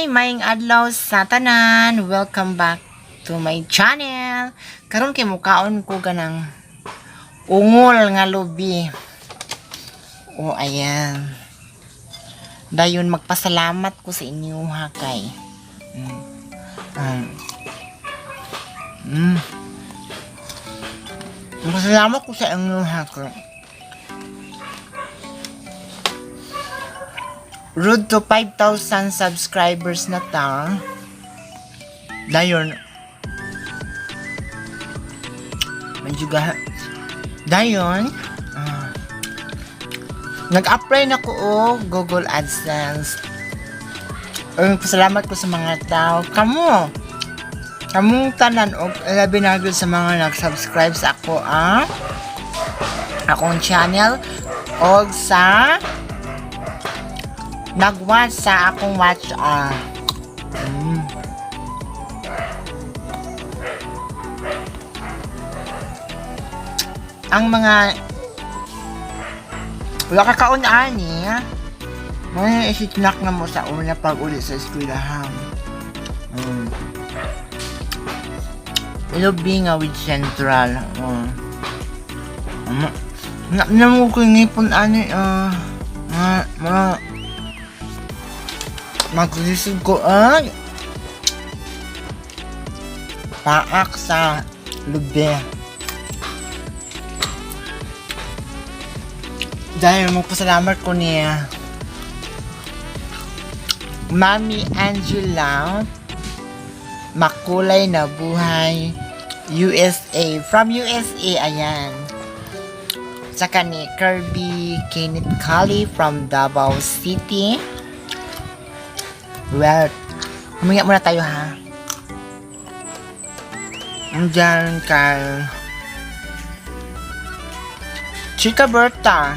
Hi, maing adlaw sa tanan. Welcome back to my channel. Karon kay mukaon ko ganang ungol nga lubi. O ayan. Dayon magpasalamat ko sa inyo ha kay. Magpasalamat ko sa inyo ha kay. Road to 5,000 subscribers na ta. Dayon. Manjuga. Dayon. Nag-apply na ko og Google AdSense. Pasalamat ko sa mga tao. Kamong tanan og labi na gyud sa mga nag-subscribe sa ako akong channel og sa nag-watch sa akong watch ang mga wala ka kaun-ani may isitnak na mo sa una pag uli sa eskwelahan. Ilobi nga with Central. Namu ko ngipon ani maglisod ko paak sa lubi. Dahil magpasalamat ko niya Mami Angela Makulay na Buhay USA, from USA, ayan. Saka ni Kirby Kenneth Kali from Davao City. Well, huminga muna tayo ha. Andyan kay Chika Berta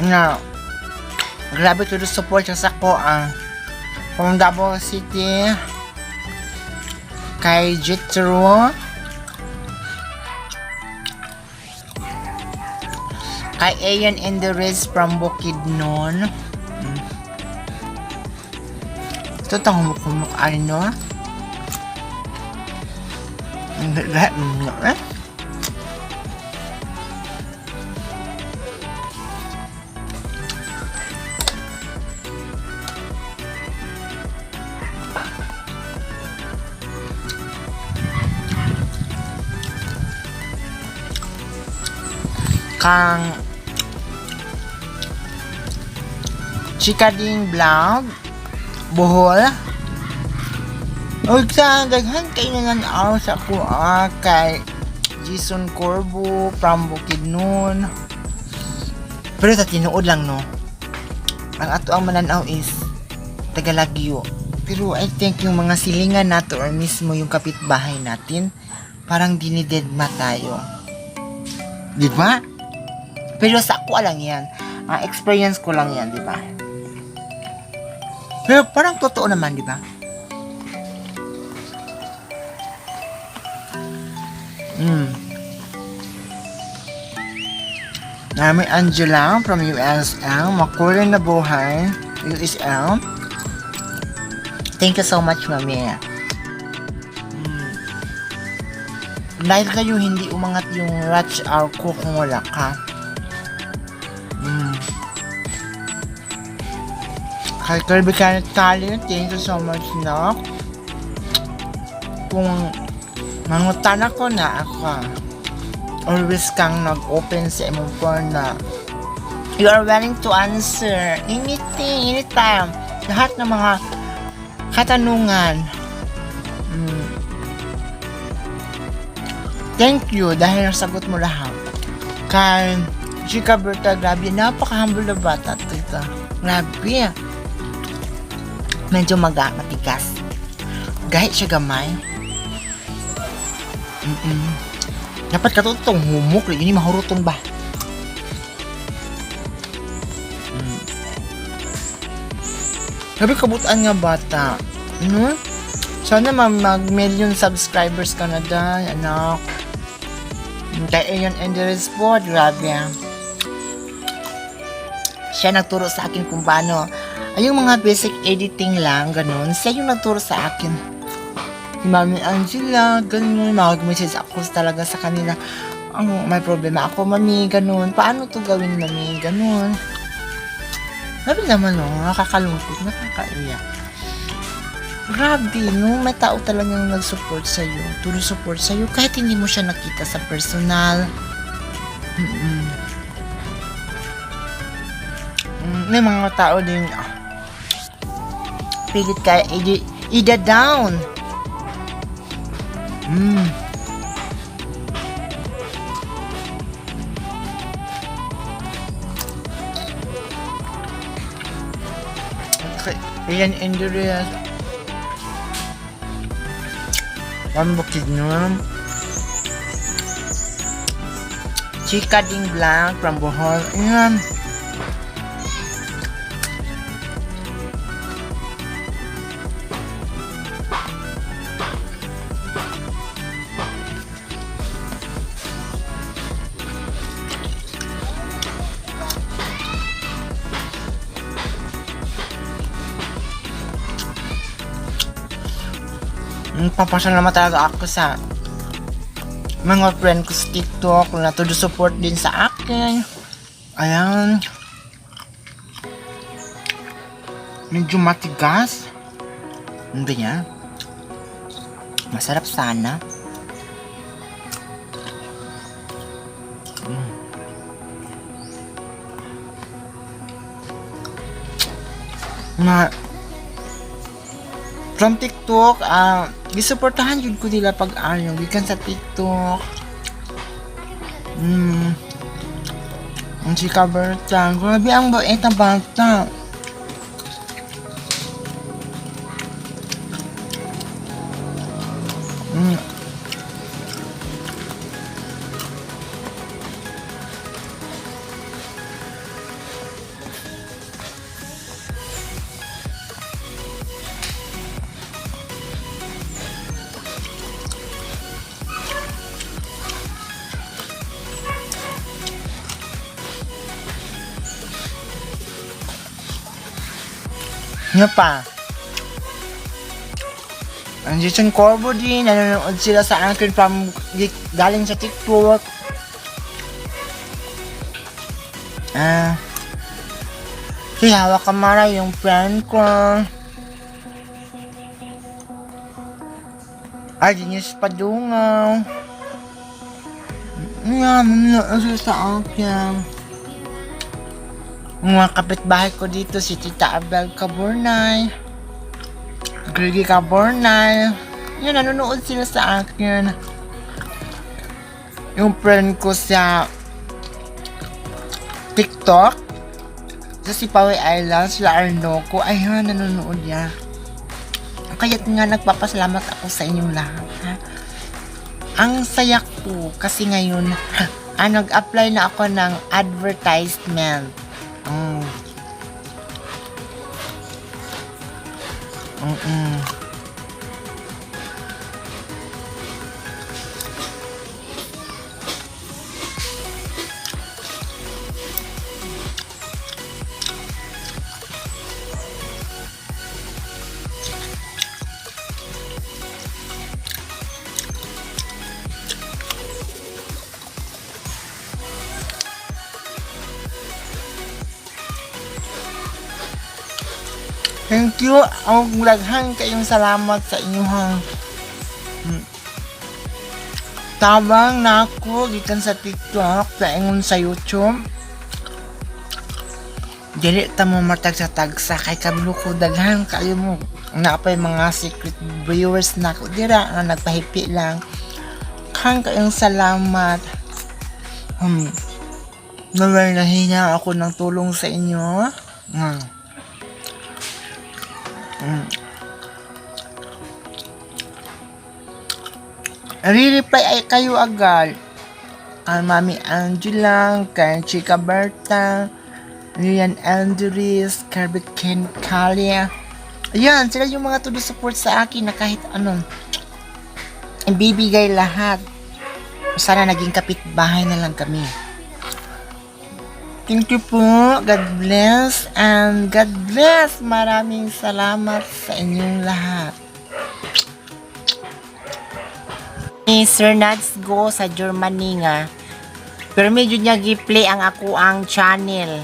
na grabe to the support sa ko from Davao City. Kay Jitro, kay Ayan Enderes from Bukidnon. Ito itong humuk-humuk ano kang Chikading Vlog Bohol. Og sa daghan kay nananaw sa ko kay Jason Corbo from Bukidnon. Pero sa tinuod lang no. Ang ato ang mananaw is Tagalagyo. Pero I think yung mga silingan nato or mismo yung kapitbahay natin parang dinidedma tayo. Di ba? Pero sa ako lang yan. Experience ko lang yan, di ba? Pero parang totoo naman, di ba? Nami Angela from USL. Makulay na Buhay USL. Thank you so much, mami. Dahil kayo hindi umangat yung rush hour ko kung wala ka. Kay Kirby Kenneth Kali, thank you so much na. Kung mangutan ako na ako, always kang nag-open sa imong phone na you are willing to answer anything, anytime. Lahat ng mga katanungan. Thank you dahil nasagot mo lahat. Kay Chika Berta, grabe, napaka-humble na bata. Tita. Grabe. Medyo matigas. Gahit siya gamay. Dapat katutong humuk. Ini mahuruton ba? Grabe kabutaan nga bata. Sana mag-million subscribers ka na dahil, anak. Kay Ayan Enderes po, grabe. Siya nagturo sa akin kung paano Ay, yung mga basic editing lang, ganun. Siya yung nagturo sa akin. Si Mami Angela, ganun. Mag-message ako talaga sa kanila. Ang may problema ako, Mami, ganun. Paano to gawin, Mami? Ganun. Sabi naman, no, nakakalungkot, nakakaiyak. Grabe, no? May tao talagang nag-support sa'yo. Turo support sa'yo kahit hindi mo siya nakita sa personal. May mga tao din, pilit kaya ida-down. Okay, ayan, Endurance. Pambukid nun. Chika Ding Blanc from Bohol. Ayan. Papasalamat talaga ako sa mga friend ko sa TikTok na todo support din sa akin. Ayan. Medyo matigas. Hindi yan. Masarap sana. From TikTok, gisuportahan yun ko nila pag gikan sa TikTok. Ang chika Berta, grabe ang bait na bata. Nga pa. Ang Jason Corbo din, nanonood sila sa akin from galing sa TikTok. Si Hawa Kamara, yung friend ko. Denise Padungaw. Nanonood sila sa akin. Mga kapitbahay ko dito, si Tita Abel Caburnay, Gregi Caburnay. Yan, nanonood sila sa akin. Yung friend ko sa TikTok, sa si Pawi Island, sila Arnoco, ayun, nanonood niya. Kaya't nga nagpapasalamat ako sa inyong lahat, ha? Ang saya ko kasi ngayon, nag-apply na ako ng advertisement. Thank you. Ang laghan kayong salamat sa inyong tabang na ako gikan sa TikTok sa ingon sa YouTube. Dili ta mo matag sa tagsa kay kablo ko daghan kayo mo napay mga secret viewers na ko dira na nagpahipi lang. Kang kayong salamat. Nahinga ako ng tulong sa inyo. Re-reply ay kayo agad. Mami Angela, kay Chika Berta, Rian Andres, Carbet Ken Kalia. Ayan, sila yung mga todo support sa akin na kahit anong ibibigay lahat. Sana naging kapitbahay na lang kami. Thank you po. God bless. And God bless. Maraming salamat sa inyong lahat. Ni Sir Nads Go sa Germany nga. Pero medyo niya gi-play ang ako ang channel.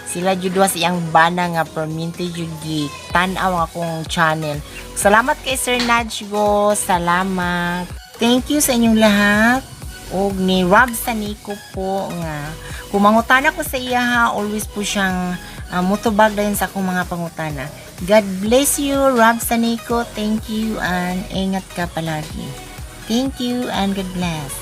Sila jud sa iyang bana nga perminti jud gi tan-aw ang akong channel. Salamat kay Sir Nads Go. Salamat. Thank you sa inyong lahat. Og ni Rob Sanico po nga kumangutana ko sa iya ha, always po siyang mutubag dayon sa akong mga pangutana. God bless you, Rob Sanico. Thank you and ingat ka palagi. Thank you and God bless.